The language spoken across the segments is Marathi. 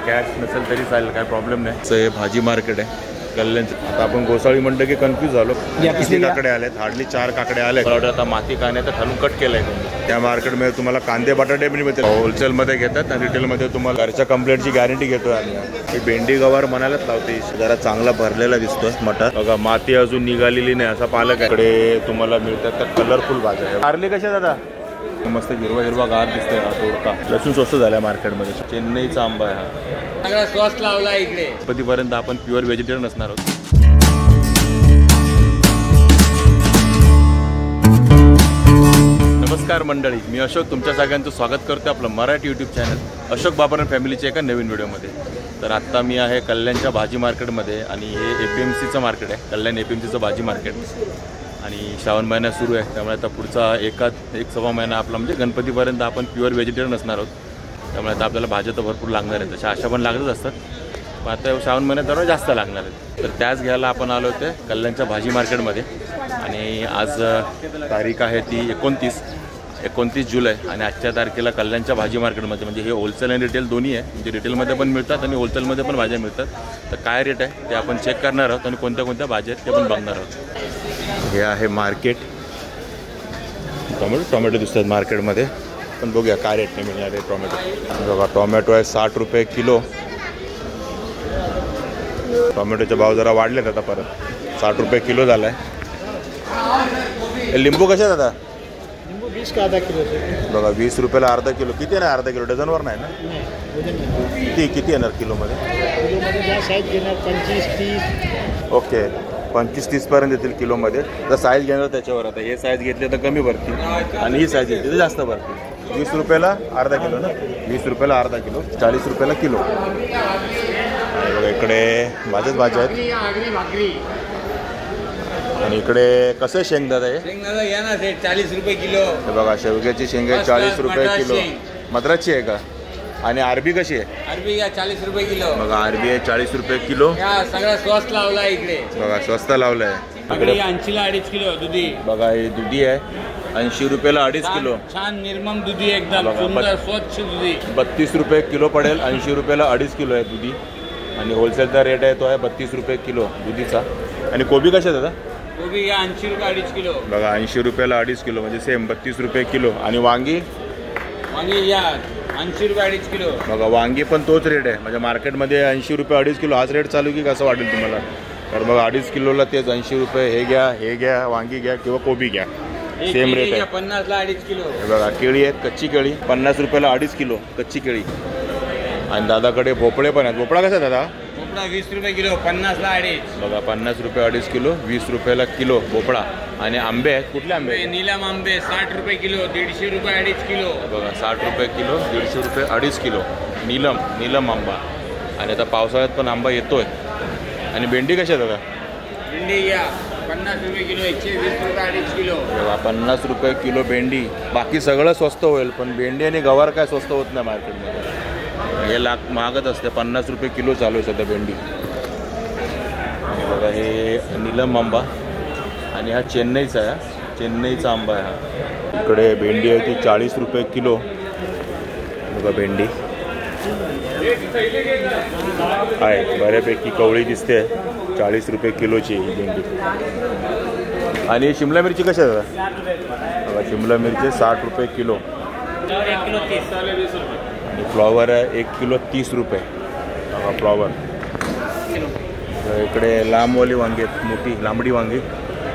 कॅश नसेल तरी चालेल, काय प्रॉब्लेम नाही. हे भाजी मार्केट आहे कल्याणचं. आता आपण गोसाळी म्हणलं की कन्फ्यूज झालो. किती काकडे आलेत? हार्डली 4 काकडे आले. आता माती कांदे तर खालून कट केलाय त्यांनी. त्या मार्केटमध्ये तुम्हाला कांदे बटाटे पण मिळतील. होलसेलमध्ये घेतात आणि रिटेलमध्ये तुम्हाला घरच्या कंप्लेंटची गॅरंटी घेतोय आम्ही. ही भेंडी गवार म्हणायलाच लावते. जरा चांगला भरलेला दिसतोय मटार. बघा माती अजून निघालेली नाही असा पालक आहे. इकडे तुम्हाला मिळतात तर कलरफुल भाज्या आहे. कारले कशा दादा? मस्त हिरवा हिरवा गार दिसतोय हा तोडका. लसूण स्वस्त झालाय मार्केटमध्ये. चेन्नईचा आंबा आहे हा. सगळा स्वस्त लावला इकडे. कधीपर्यंत आपण प्युअर व्हेजिटेरियन असणार आहोत. नमस्कार मंडळी, मी अशोक तुमच्या सगळ्यांचं स्वागत करतो आपलं मराठी यूट्यूब चॅनल अशोक बाबरन फॅमिलीच्या एका नवीन व्हिडिओमध्ये. तर आत्ता मी आहे कल्याणच्या भाजी मार्केटमध्ये आणि हे APMCचं मार्केट आहे. कल्याण APMCचं भाजी मार्केट. आणि श्रावण महिना सुरू आहे त्यामुळे आता पुढचा एक सव्वा महिना आपला म्हणजे गणपतीपर्यंत आपण प्युअर व्हेजिटेरियन असणार आहोत. त्यामुळे आता आपल्याला भाज्या तर भरपूर लागणार आहेत. तशा आशा पण लागतच असतात, पण आता श्रावण महिन्यात जरा जास्त लागणार आहेत. तर त्याच घ्यायला आपण आलो होते कल्याणच्या भाजी मार्केटमध्ये. आणि आज तारीख आहे ती 29 जुलै. आणि आजच्या तारखेला कल्याणच्या भाजी मार्केटमध्ये म्हणजे हे होलसेल आणि रिटेल दोन्ही आहे. म्हणजे रिटेलमध्ये पण मिळतात आणि होलसेलमध्ये पण भाज्या मिळतात. तर काय रेट आहे ते आपण चेक करणार आहोत आणि कोणत्या कोणत्या भाज्या आहेत ते पण बघणार आहोत. हे आहे मार्केट. टोमॅटो दिसतात मार्केटमध्ये, पण बघूया काय रेटने मिळणार आहे टोमॅटो. बघा टोमॅटो आहे 60 रुपये किलो. टोमॅटोचे भाव जरा वाढलेत आता परत. 60 रुपये किलो झाला आहे. लिंबू कसे आहेत आता? लिंबू 20 का अर्धा किलो. बघा 20 रुपयाला अर्धा किलो. किती आहे ना अर्धा किलो? डझनवर नाही ना? किती येणार किलोमध्ये? साईज घेणार 25-30. ओके 25-30 पर्यंत येतील किलोमध्ये. जर साईज घेणार त्याच्यावर. आता हे साईज घेतले तर कमी भरतील आणि ही साईज घेतली तर जास्त भरतील. 20 रुपयाला अर्धा किलो ना? 20 रुपयाला अर्धा किलो, 40 रुपयाला किलो. बघा इकडे माझ्याच भाज्या आहेत. आणि इकडे कसं आहे शेंगदाणा? हे शेंगदाणा घ्या ना सेट 40 रुपये किलो. हे बघा शेवग्याची शेंग आहे 40 रुपये किलो. मद्रासची आहे का? आणि अरबी कशी आहे? अरबी घ्या 40 रुपये किलो. बघा अरबी आहे 40 रुपये किलो. सगळा स्वस्त लावला इकडे. बघा स्वस्त लावलाय. इकडे 80ला 2.5 किलो दुधी. बघा ही दुधी आहे 80 रुपयाला 2.5 किलो. छान निर्मम दुधी एकदम सुंदर स्वच्छ दुधी. 32 रुपये किलो पडेल. 80 रुपयाला 2.5 किलो आहे दुधी. आणि होलसेलचा रेट आहे तो आहे 32 रुपये किलो दुधीचा. आणि कोबी कशा आहे दादा? कोबी घ्या 80 रुपये 2.5 किलो. बघा 80 रुपयाला 2.5 किलो म्हणजे सेम 32 रुपये किलो. आणि वांगी घ्या 80 रुपये 2.5 किलो. बघा वांगी पण तोच रेट आहे. म्हणजे मार्केटमध्ये 80 रुपये 2.5 किलो हाच रेट चालू की कसं वाटेल तुम्हाला? तर बघा 2.5 किलोला तेच 80 रुपये. हे घ्या वांगी घ्या किंवा कोबी घ्या सेम रेट आहे. 50ला 2.5 किलो. हे बघा केळी आहेत कच्ची केळी 50 रुपयाला 2.5 किलो कच्ची केळी. आणि दादाकडे भोपळे पण आहेत. भोपळा कसा दादा? भोपळा 20 रुपये किलो 50ला 2.5. बघा 50 रुपये 2.5 किलो 20 रुपयाला किलो भोपळा. आणि आंबे आहेत कुठले आंबे? नीलम आंबे 60 रुपये किलो 150 रुपये 2.5 किलो. बघा 60 रुपये किलो 150 रुपये 2.5 किलो नीलम आंबा. आणि आता पावसाळ्यात पण आंबा येतोय. आणि भेंडी कशा आहे दादा? भेंडी घ्या 50 रुपये किलो 120 रुपये 2.5 किलो. बघा 50 रुपये किलो भेंडी. बाकी सगळं स्वस्त होईल पण भेंडी आणि गवार काय स्वस्त होत नाही मार्केटमध्ये. हे महागच असते. 50 रुपये किलो चालू आहे सध्या भेंडी. बघा हे नीलम आंबा. आणि हा चेन्नईचा आहे. चेन्नईचा आंबा आहे हा. इकडे भेंडी आहे ती 40 रुपये किलो. बघा भेंडी आहे बऱ्यापैकी कवळी दिसते. 40 रुपये किलोची भेंडी. आणि शिमला मिरची कशा आहे? बघा शिमला मिरची 60 रुपये किलो. आणि फ्लॉवर आहे 1 किलो 30 रुपये. बघा फ्लॉवर. इकडे लांबवाली वांगी आहेत मोठी लांबडी वांगी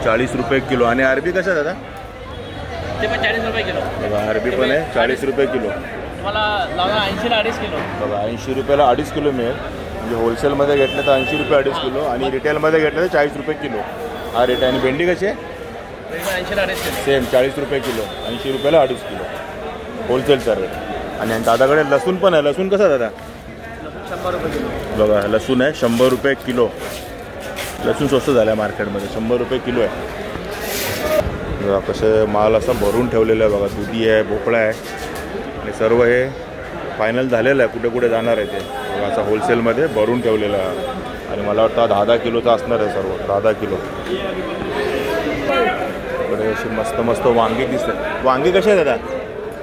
40 रुपये किलो. आणि अरबी कशा आहे दादा? ते पण 40 रुपये किलो. बघा अरबी पण आहे 40 रुपये किलो. तुम्हाला लावला 80ला 2.5 किलो. बघा 80 रुपयाला 2.5 किलो मिळेल. म्हणजे होलसेलमध्ये घेतलं तर 80 रुपये 2.5 किलो आणि रिटेलमध्ये घेतलं तर 40 रुपये किलो हा रेट आहे. आणि भेंडी कशी आहे? 80ला 2.5 किलो. सेम 40 रुपये किलो 80 रुपयाला 2.5 किलो होलसेलचा रेट. आणि दादाकडे लसूण पण आहे. लसूण कसा दादा? 100 रुपये किलो. बघा लसूण आहे 100 रुपये किलो. लसूण स्वस्त झालं आहे मार्केटमध्ये 100 रुपये किलो आहे. बघा कसं माल असा भरून ठेवलेला आहे. बघा दुधी आहे भोपळा आहे. आणि सर्व हे फायनल झालेलं आहे. कुठे कुठे जाणार आहे ते बघा असं होलसेलमध्ये भरून ठेवलेलं आहे. आणि मला वाटतं 10-10 किलोचा असणार आहे सर्व 10-10 किलो. इकडे अशी मस्त मस्त वांगी दिसतात. वांगी कशी आहे दादा?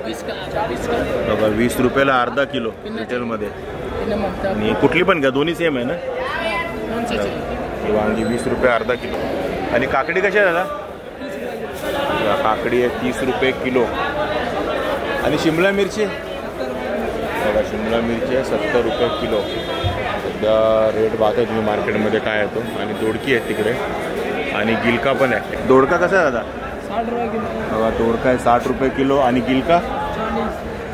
20 का. बघा 20 रुपयाला अर्धा किलो रिटेलमध्ये. आणि कुठली पण घ्या, दोन्ही सेम आहे ना. ही वांगी 20 रुपये अर्धा किलो. आणि काकडी कशी आहे दादा? काकडी आहे 30 रुपये किलो. आणि शिमला मिरची बघा, शिमला मिरची आहे 70 रुपये किलो. सध्या रेट पाहताय तुम्ही मार्केटमध्ये काय येतो. आणि दोडकी आहे तिकडे आणि गिलका पण आहे. दोडका कसा आहे दादा? 60 रुपये किलो. बघा दोडका आहे 60 रुपये किलो. आणि गिलका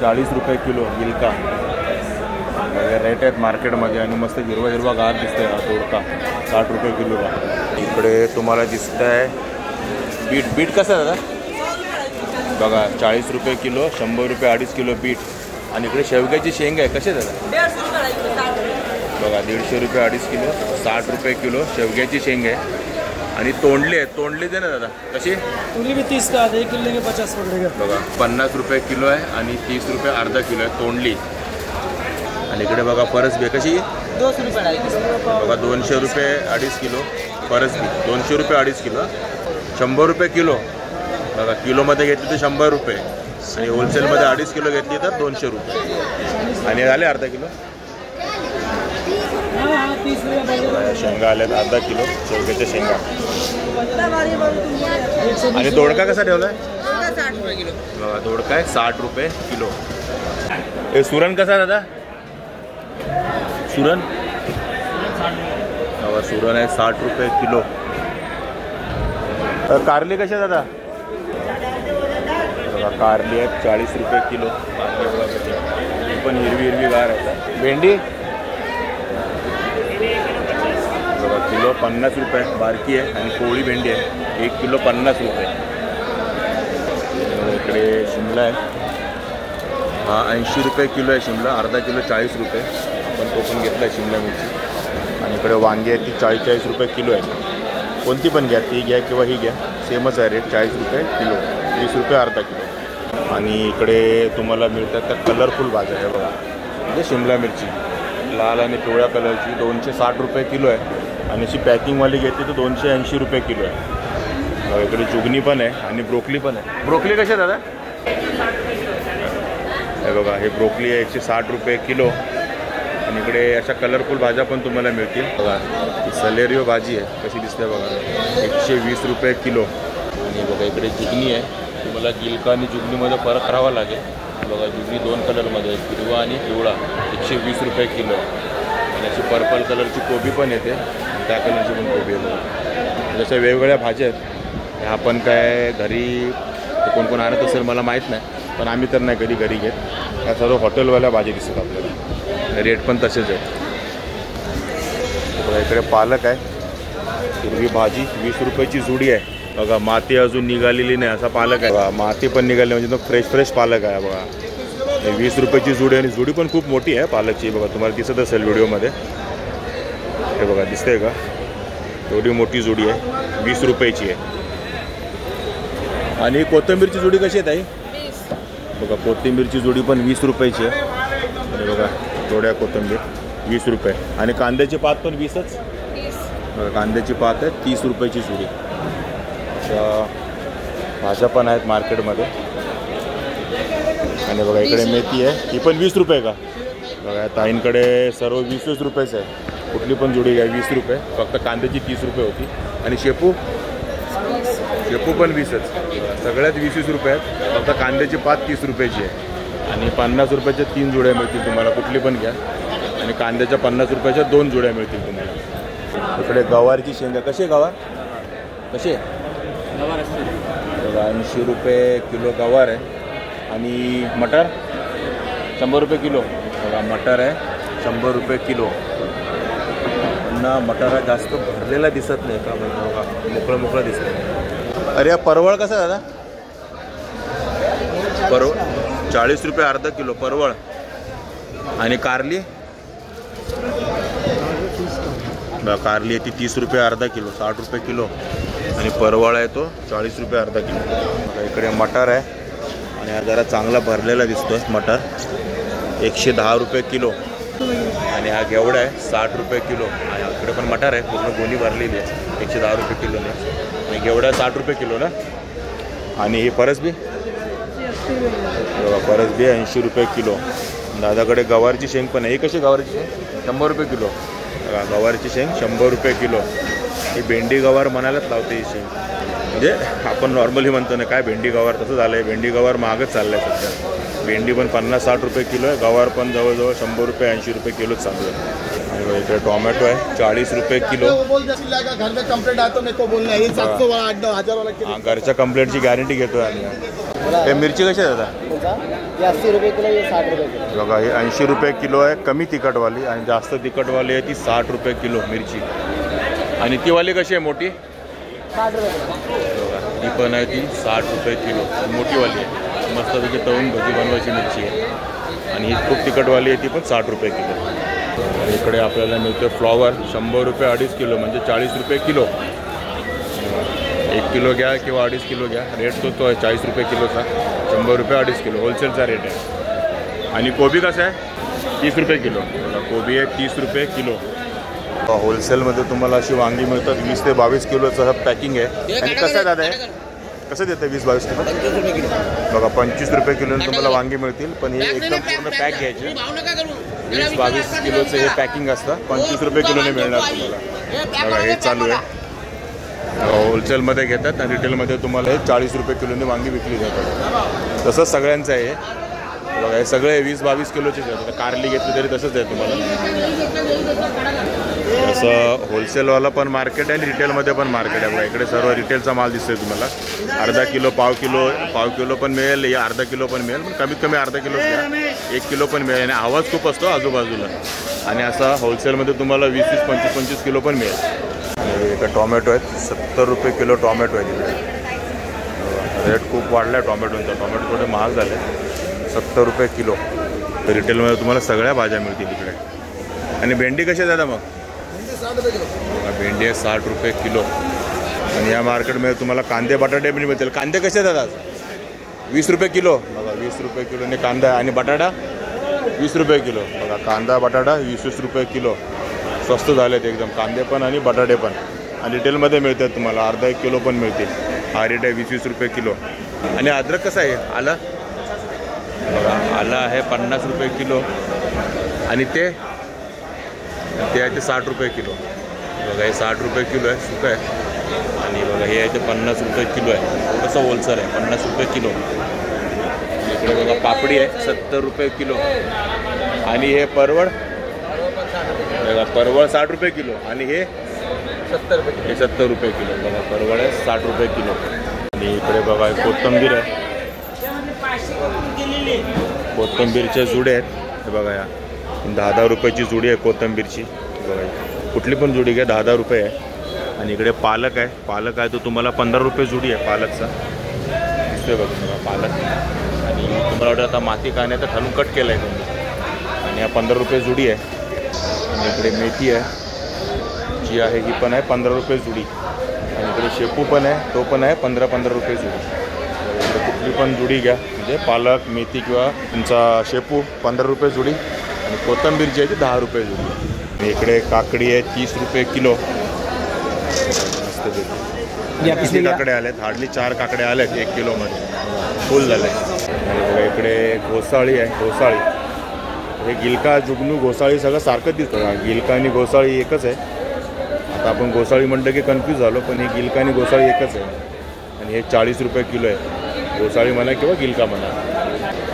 40 रुपये किलो गिलका. रेट आहेत मार्केटमध्ये. आणि मस्त हिरवा हिरवा गार दिसतंय हा दोडका 60 रुपये किलोला. इकडे तुम्हाला दिसत आहे बीट. बीट कसं आहे दादा? बघा 40 रुपये किलो, 100 रुपये 2.5 किलो बीट. आणि इकडे शेवग्याची शेंग आहे, कशी आहे दादा? बघा 150 रुपये 2.5 किलो, 60 रुपये किलो शेवग्याची शेंग आहे. आणि तोंडली आहे, तोंडली दे ना दादा, कशी? तोंडली भी 30 का, 1 किलो लेंगे 50 पकड़ेगा. बघा 50 रुपये किलो आहे आणि 30 रुपये अर्धा किलो आहे तोंडली. आणि इकडे बघा फरसबी कशी? 200 रुपये. बघा 200 रुपये 2.5 किलो फरसबी. 200 रुपये 2.5 किलो. 100 रुपये किलो. बघा किलोमध्ये घेतली तर 100 रुपये. आणि होलसेलमध्ये 2.5 किलो घेतली तर 200 रुपये. आणि झाले अर्धा किलो. शेंगा आल्यात अर्धा किलो शेवग्याच्या शेंगा. आणि दोडका कसा ठेवला आहे? बघा दोडका आहे 60 रुपये किलो. हे सुरण कसा आहे दादा? सुरण बघा सुरण आहे 60 रुपये किलो. कारली कशा दादा? बघा कारली आहे 40 रुपये किलो. कारली बघा कशी पण हिरवी हिरवी गार आहे. भेंडी बघा किलो 50 रुपये बारकी आहे. आणि कोळी भेंडी आहे 1 किलो 50 रुपये. इकडे शिमला आहे हा 80 रुपये किलो आहे शिमला. अर्धा किलो 40 रुपये. आपण तो पण घेतला आहे शिमला मिरची. आणि इकडे वांगी आहे ती 40 रुपये किलो आहे. कोणती पण घ्या, ती घ्या किंवा ही घ्या, सेमच आहे रेट 40 रुपये किलो, 20 रुपये अर्धा किलो. आणि इकडे तुम्हाला मिळतात त्या कलरफुल भाज्या आहे बघा. म्हणजे शिमला मिरची लाल आणि पिवळ्या कलरची 260 रुपये किलो आहे. आणि अशी पॅकिंगवाली घेतली तर 280 रुपये किलो आहे. इकडे चुगणी पण आहे आणि ब्रोकली पण आहे. ब्रोकली कशी आहे दादा? हे बघा हे ब्रोकली आहे 160 रुपये किलो. आणि इकडे अशा कलरफुल भाज्या पण तुम्हाला मिळतील बघा. ही सलेरिओ भाजी आहे कशी दिसते बघा 120 रुपये किलो. आणि बघा इकडे जुगनी आहे. तुम्हाला गिलका आणि जुगनीमध्ये फरक करावा लागेल. बघा जुगनी 2 कलरमध्ये आहे, हिरवा आणि पिवळा. 120 रुपये किलो. आणि अशी पर्पल कलरची कोबी पण येते, त्या कलरची पण कोबी आहे. जशा वेगवेगळ्या भाज्या आहेत ह्या आपण काय घरी कोण कोण आणत असेल मला माहीत नाही, पण आम्ही तर नाही कधी घरी घेत. या सर्व हॉटेलवाल्या भाजी दिसतात आपल्याला. रेट पण तसेच आहे. बघा इकडे पालक आहे हिरवी भाजी 20 रुपयाची जुडी आहे. बघा माती अजून निघालेली नाही असा पालक आहे. बघा माती पण निघाली म्हणजे तो फ्रेश पालक आहे बघा. 20 रुपयाची जुडी. आणि जुडी पण खूप मोठी आहे पालकची. बघा तुम्हाला दिसत असेल व्हिडिओमध्ये. हे बघा दिसतंय का? एवढी मोठी जुडी आहे 20 रुपयाची आहे. आणि कोथिंबीरची जुडी कशी आहे ताई? बघा कोथिंबीरची जुडी पण 20 रुपयाची आहे. आणि बघा थोड्या कोथिंबीर 20 रुपये. आणि कांद्याची पात पण 20च. बघा कांद्याची पात आहे 30 रुपयाची जुडी. अशा भाज्या पण आहेत मार्केटमध्ये. आणि बघा इकडे मेथी आहे ती पण 20 रुपये का? बघा ताईंकडे सर्व 20 रुपयेच आहे. कुठली पण जुडी घ्या 20 रुपये. फक्त कांद्याची 30 रुपये होती. आणि शेपू पण 20च. सगळ्यात 20 रुपये आहेत. फक्त कांद्याची पात 30 रुपयाची आहे. आणि 50 रुपयाच्या 3 जुड्या मिळतील तुम्हाला, कुठली पण घ्या. आणि कांद्याच्या 50 रुपयाच्या 2 जुड्या मिळतील तुम्हाला. इकडे गवारची शेंगा कशी आहे? गवार कशी आहे? 80 रुपये किलो गवार आहे. आणि मटर 100 रुपये किलो. बघा मटर आहे 100 रुपये किलो. पुन्हा मटारा जास्त भरलेला दिसत नाही का? बघा मोकळा दिसतो. अरे या परवळ कसा आहे दादा? परवळ 40 रुपये अर्धा किलो परवळ. आणि कारली कारली आहे ती 30 रुपये अर्धा किलो, 60 रुपये किलो. आणि परवळ आहे तो 40 रुपये अर्धा किलो. इकडे मटार आहे आणि हा जरा चांगला भरलेला दिसतो मटार 110 रुपये किलो. आणि हा घेवडा आहे 60 रुपये किलो. आणि इकडे पण मटार आहे पूर्ण गोणी भरलेली आहे 110 रुपये किलोने. आणि घेवडा 60 रुपये किलो ना. आणि ही फरसबी बघा फरसबी 80 रुपये किलो. दादाकडे गवारची शेंग पण आहे. ही कशी गवारची शेंग? 100 रुपये किलो. बघा गवारची शेंग 100 रुपये किलो. ही भेंडी गवार म्हणायलाच लावते ही शेंग. म्हणजे आपण नॉर्मली म्हणतो ना काय भेंडी गवार, तसं झालं आहे. भेंडी गवार महागच चाललं आहे सध्या. भेंडी पण 50-60 रुपये किलो आहे. गवार पण जवळजवळ 100 रुपये 80 रुपये किलोच चालू आहे. आणि इकडे टोमॅटो आहे 40 रुपये किलो. घरच्या कंप्लेंटची गॅरंटी घेतो आम्ही. हे मिरची कशी आहे दादा? 80 रुपये किलो, 60 रुपये किलो. बघा ही 80 रुपये किलो आहे कमी तिखटवाली, आणि जास्त तिखटवाली आहे ती 60 रुपये किलो मिरची. आणि ती वाली कशी आहे मोठी? 60 रुपये किलो. बघा ती पण आहे ती 60 रुपये किलो मोठीवाली आहे. मस्तपैकी तळून भजी बनवायची मिरची आहे. आणि ही खूप तिखटवाली आहे ती पण 60 रुपये किलो. आणि इकडे आपल्याला मिळतं फ्लॉवर 100 रुपये 2.5 किलो, म्हणजे 40 रुपये किलो. 1 किलो घ्या किंवा 2.5 किलो घ्या, रेट तो आहे 40 रुपये किलोचा. 100 रुपये 2.5 किलो होलसेलचा रेट आहे. आणि कोबी कसं आहे? 30 रुपये किलो. कोबी आहे 30 रुपये किलो. होलसेलमध्ये तुम्हाला अशी वांगी मिळतात 20 ते 22 किलोचं हा पॅकिंग आहे. आणि कसं आहे दादा आहे? कसं देतं 20-22 किलो? बघा 25 रुपये किलोने तुम्हाला वांगी मिळतील, पण हे एकदम पूर्ण पॅक घ्यायचे. 20-22 किलोचं हे पॅकिंग असतं. 25 रुपये किलोने मिळणार तुम्हाला. बघा हे चालू आहे. होलसेलमध्ये घेतात आणि रिटेलमध्ये तुम्हाला हे 40 रुपये किलोने वांगी विकली जातात. तसंच सगळ्यांचं आहे. बघा हे सगळे 20-22 किलोचेच आहेत. कारली घेतली तरी तसंच आहे तुम्हाला. असं होलसेलवाला पण मार्केट आहे आणि रिटेलमध्ये पण मार्केट आहे. बघा इकडे सर्व रिटेलचा माल दिसतोय तुम्हाला. अर्धा किलो, पाव किलो पण मिळेल, या अर्धा किलो पण मिळेल, पण कमीत कमी अर्धा किलो घ्या. 1 किलो पण मिळेल. आणि आवाज खूप असतो आजूबाजूला. आणि असा होलसेलमध्ये तुम्हाला 20-20, 25-25 किलो पण मिळेल. इकडे टोमॅटो आहेत 70 रुपये किलो टोमॅटो आहे तिकडे. रेट खूप वाढला आहे टोमॅटोचा. टोमॅटो थोडे महाग झाले. 70 रुपये किलो. तर रिटेलमध्ये तुम्हाला सगळ्या भाज्या मिळतील इकडे. आणि भेंडी कशी आहे दादा मग? भेंडी आहे 60 रुपये किलो. आणि या मार्केटमध्ये तुम्हाला कांदे बटाटे पण मिळतील. कांदे कसे आहेत दादा? 20 रुपये किलो. बघा 20 रुपये किलोने कांदा. आणि बटाटा 20 रुपये किलो. बघा कांदा बटाटा 20 रुपये किलो. स्वस्त झालेत एकदम कांदे पण आणि बटाटे पण. आणि रिटेलमध्ये मिळतात तुम्हाला अर्धा 1 किलो पण मिळतील. हा रेट आहे 20-20 रुपये किलो. आणि अद्रक कसं आहे? आलं बघा आलं आहे 50 रुपये किलो. आणि ते आहे ते 60 रुपये किलो. बघा हे 60 रुपये किलो आहे सुकं आहे. आणि बघा हे आहे ते 50 रुपये किलो आहे. कसं होलसेल आहे 50 रुपये किलो. इकडे बघा पापडी आहे 70 रुपये किलो. आणि हे परवळ बघा परवळ 60 रुपये किलो. आणि हे 70 रुपये. हे 70 रुपये किलो. बघा परवळ आहे 60 रुपये किलो. आणि इकडे बघा कोथिंबीर आहे. कोथिंबीरच्या जुडे आहेत. हे बघा या 10-10 रुपयाची जुडी आहे कोथिंबीरची. बघा कुठली पण जुडी घ्या 10-10 रुपये आहे. आणि इकडे पालक आहे. पालक आहे तो तुम्हाला 15 रुपये जुडी आहे पालकचा. दिसतोय बघा पालक. आणि तुम्हाला वाटतं आता माती काढण्यात तर खालून कट केला आहे तुम्ही. आणि हा 15 रुपये जुडी आहे. आणि इकडे मेथी आहे जी आहे ही पण आहे 15 रुपये जुडी. आणि इकडे शेपू पण आहे तो पण आहे 15-15 रुपये जुडी. कुठली पण जुडी घ्या म्हणजे पालक मेथी किंवा तुमचा शेपू 15 रुपये जुडी. आणि कोथिंबीर जी आहे ती 10 रुपये जुडी. आणि इकडे काकडी आहे 30 रुपये किलो. किती काकडे आलेत? हार्डली 4 काकडे आलेत 1 किलोमध्ये. फुल झाले. आणि इकडे घोसाळी आहे. घोसाळी हे गिलका जुगनू घोसाळी सगळं सारखंच दिसतं. गिलका आणि घोसाळी एकच आहे. आता आपण घोसाळी म्हणलं की कन्फ्यूज झालो, पण हे गिलका आणि घोसाळी एकच आहे. आणि हे 40 रुपये किलो आहे. घोसाळी म्हणा किंवा गिलका म्हणा.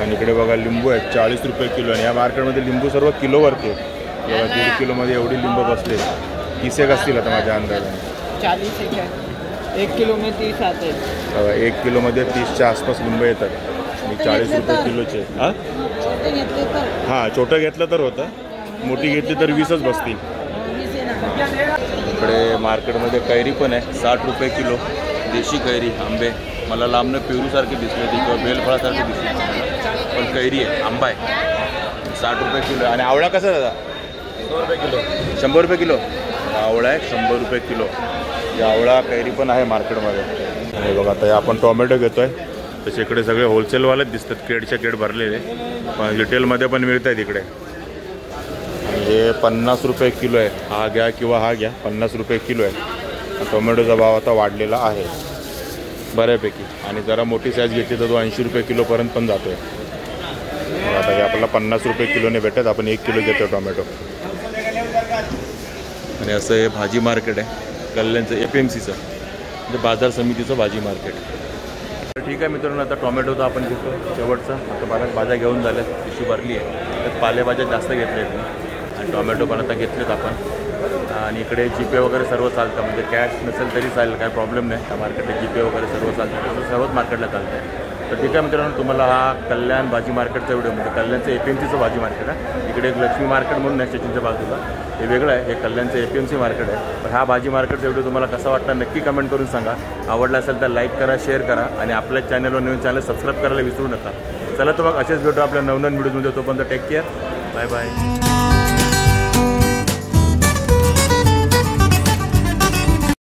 आणि इकडे बघा लिंबू आहेत 40 रुपये किलो. आणि या मार्केटमध्ये लिंबू सर्व किलोवरती आहेत. बघा 1.5 किलोमध्ये एवढी लिंबू बसले. 30 एक असतील आता माझ्या अंदाजाने. 40 एक आहे. 1 किलो में 30 आते हैं. बघा 1 किलोमध्ये 30च्या आसपास लिंबू येतात. आणि 40 रुपये किलोचे. हां हां छोटं घेतलं तर होतं. मोठी घेतली तर 20च बसतील. इकडे मार्केटमध्ये कैरी पण आहे 60 रुपये किलो. देशी कैरी आंबे. मला लांबनं पेरूसारखी दिसली होती किंवा बेलफळासारखी दिसली, पण कैरी आहे आंबा आहे 60 रुपये किलो. आणि आवळा कसा दादा? 100 रुपये किलो. 100 रुपये किलो आवळा आहे 100 रुपये किलो. आवळा कैरी पण आहे मार्केटमध्ये. आणि बघा आता आपण टोमॅटो घेतो आहे तसे इकडे सगळे होलसेलवालेच दिसतात. क्रेडच्या क्रेड भरलेले. पण रिटेलमध्ये पण मिळत आहेत इकडे. आणि हे 50 रुपये किलो आहे. हा घ्या किंवा हा घ्या 50 रुपये किलो आहे. टोमॅटोचा भाव आता वाढलेला आहे बऱ्यापैकी. आणि जरा मोठी साईज घेतली तर तो 80 रुपये किलोपर्यंत पण जातो आहे. आता हे आपल्याला 50 रुपये किलोने भेटत. आपण 1 किलो घेतो टोमॅटो. आणि असं हे भाजी मार्केट आहे कल्याणचं, APMCचं म्हणजे बाजार समितीचं भाजी मार्केट. तर ठीक आहे मित्रांनो, आता टोमॅटोचा आपण घेतो शेवटचा. आता बऱ्याच भाज्या घेऊन झाल्यात, पिशवी भरली आहे. तर पालेभाज्या जास्त घेतल्या आहेत मी आणि टोमॅटो पण आता घेतलेत आपण. आणि इकडे जीपे वगैरे सर्व चालतं, म्हणजे कॅश नसेल तरी चालेल, काय प्रॉब्लेम नाही. त्या मार्केटला जीपे वगैरे सर्व चालतं, तसं सर्वच मार्केटला चालतं आहे. तर ठीक आहे मित्रांनो, तुम्हाला हा कल्याण भाजी मार्केटचा व्हिडिओ, म्हणजे कल्याणचं APMCचं भाजी मार्केट आहे. इकडे एक लक्ष्मी मार्केट म्हणून आहे स्टेशनच्या बाजूला, हे वेगळं आहे. हे कल्याणचं APMC मार्केट आहे. तर हा भाजी मार्केटचा व्हिडिओ तुम्हाला कसा वाटला नक्की कमेंट करून सांगा. आवडला असेल तर लाईक करा, शेअर करा आणि आपल्या चॅनलवर नवीन चॅनल सबस्क्राईब करायला विसरू नका. चला तर मग असेच भेटू आपल्या नवनवीन व्हिडिओमध्ये. तोपर्यंत टेक केअर, बाय बाय.